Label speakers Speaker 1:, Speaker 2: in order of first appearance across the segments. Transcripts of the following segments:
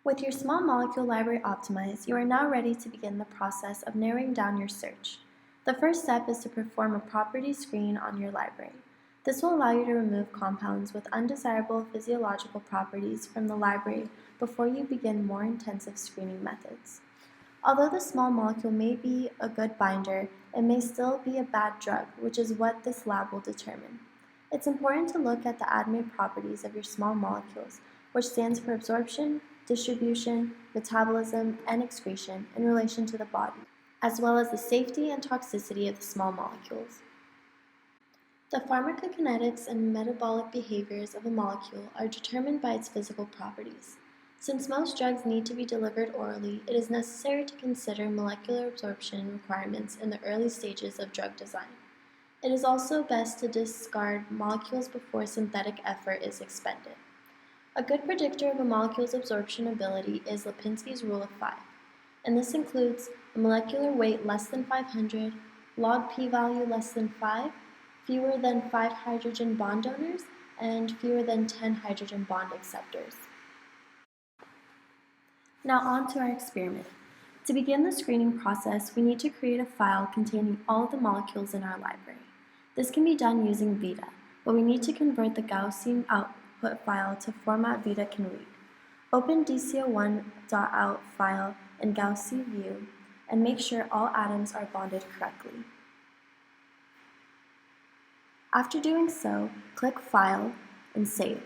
Speaker 1: With your small molecule library optimized, you are now ready to begin the process of narrowing down your search. The first step is to perform a property screen on your library. This will allow you to remove compounds with undesirable physiological properties from the library before you begin more intensive screening methods. Although the small molecule may be a good binder, it may still be a bad drug, which is what this lab will determine. It's important to look at the ADMET properties of your small molecules, which stands for absorption, distribution, metabolism, and excretion in relation to the body, as well as the safety and toxicity of the small molecules. The pharmacokinetics and metabolic behaviors of a molecule are determined by its physical properties. Since most drugs need to be delivered orally, it is necessary to consider molecular absorption requirements in the early stages of drug design. It is also best to discard molecules before synthetic effort is expended. A good predictor of a molecule's absorption ability is Lipinski's rule of 5, and this includes a molecular weight less than 500, log p-value less than 5, fewer than 5 hydrogen bond donors, and fewer than 10 hydrogen bond acceptors. Now on to our experiment. To begin the screening process, we need to create a file containing all of the molecules in our library. This can be done using Vita, but we need to convert the Gaussian output file to format Vita can read. Open dco1.out file in Gaussian view and make sure all atoms are bonded correctly. After doing so, click File and Save.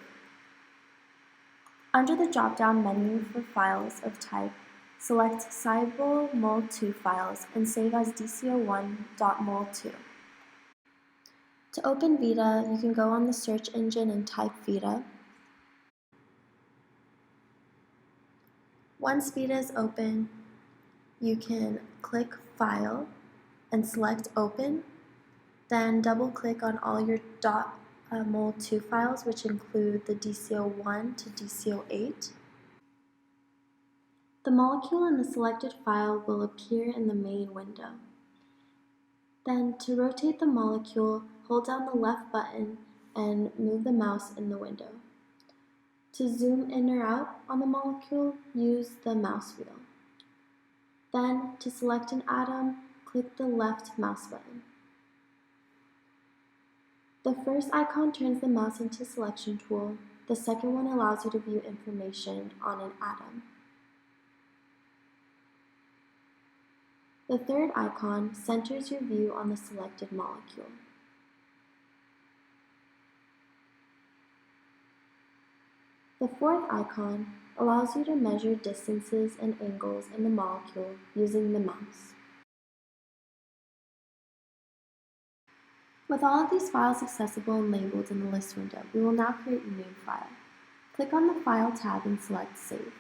Speaker 1: Under the drop-down menu for files of type, select Soluble mol2 files and save as dco1.mol2. To open Vita, you can go on the search engine and type Vita. Once Vita is open, you can click File and select Open, then double-click on all your .mol2 files, which include the DCO1 to DCO8. The molecule in the selected file will appear in the main window. Then, to rotate the molecule, hold down the left button and move the mouse in the window. To zoom in or out on the molecule, use the mouse wheel. Then, to select an atom, click the left mouse button. The first icon turns the mouse into a selection tool. The second one allows you to view information on an atom. The third icon centers your view on the selected molecule. The fourth icon allows you to measure distances and angles in the molecule using the mouse. With all of these files accessible and labeled in the list window, we will now create a new file. Click on the File tab and select Save.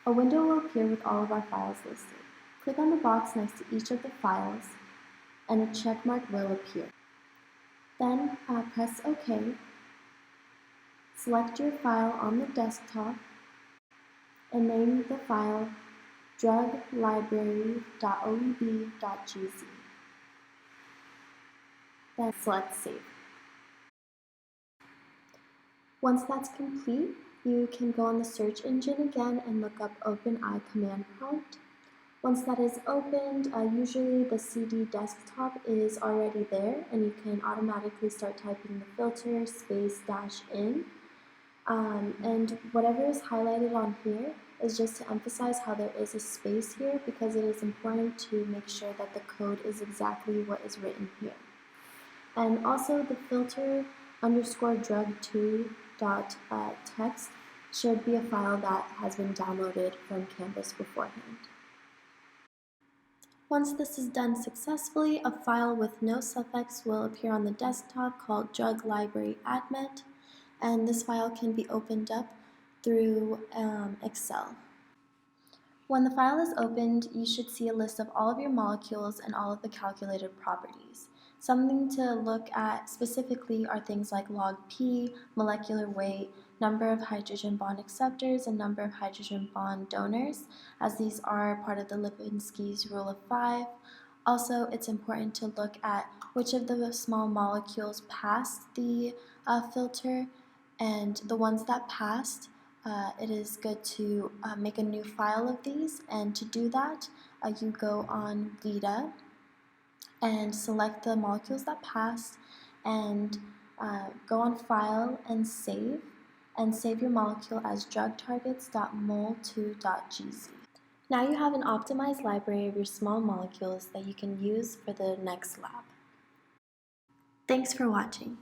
Speaker 1: A window will appear with all of our files listed. Click on the box next to each of the files, and a check mark will appear. Then press OK. Select your file on the desktop and name the file druglibrary.oeb.gz. Then select Save. Once that's complete, you can go on the search engine again and look up OpenEye command prompt. Once that is opened, usually the CD desktop is already there, and you can automatically start typing the filter space -in. And whatever is highlighted on here is just to emphasize how there is a space here, because it is important to make sure that the code is exactly what is written here. And also the filter _drug2.txt should be a file that has been downloaded from Canvas beforehand. Once this is done successfully, a file with no suffix will appear on the desktop called Drug Library ADMET, and this file can be opened up through Excel. When the file is opened, you should see a list of all of your molecules and all of the calculated properties. Something to look at specifically are things like log P, molecular weight, number of hydrogen bond acceptors, and number of hydrogen bond donors, as these are part of the Lipinski's rule of 5. Also, it's important to look at which of the small molecules passed the filter, and the ones that passed it is good to make a new file of these, and to do that, you go on Vita and select the molecules that passed, and go on File and save your molecule as drugtargets.mol2.gz. Now you have an optimized library of your small molecules that you can use for the next lab. Thanks for watching.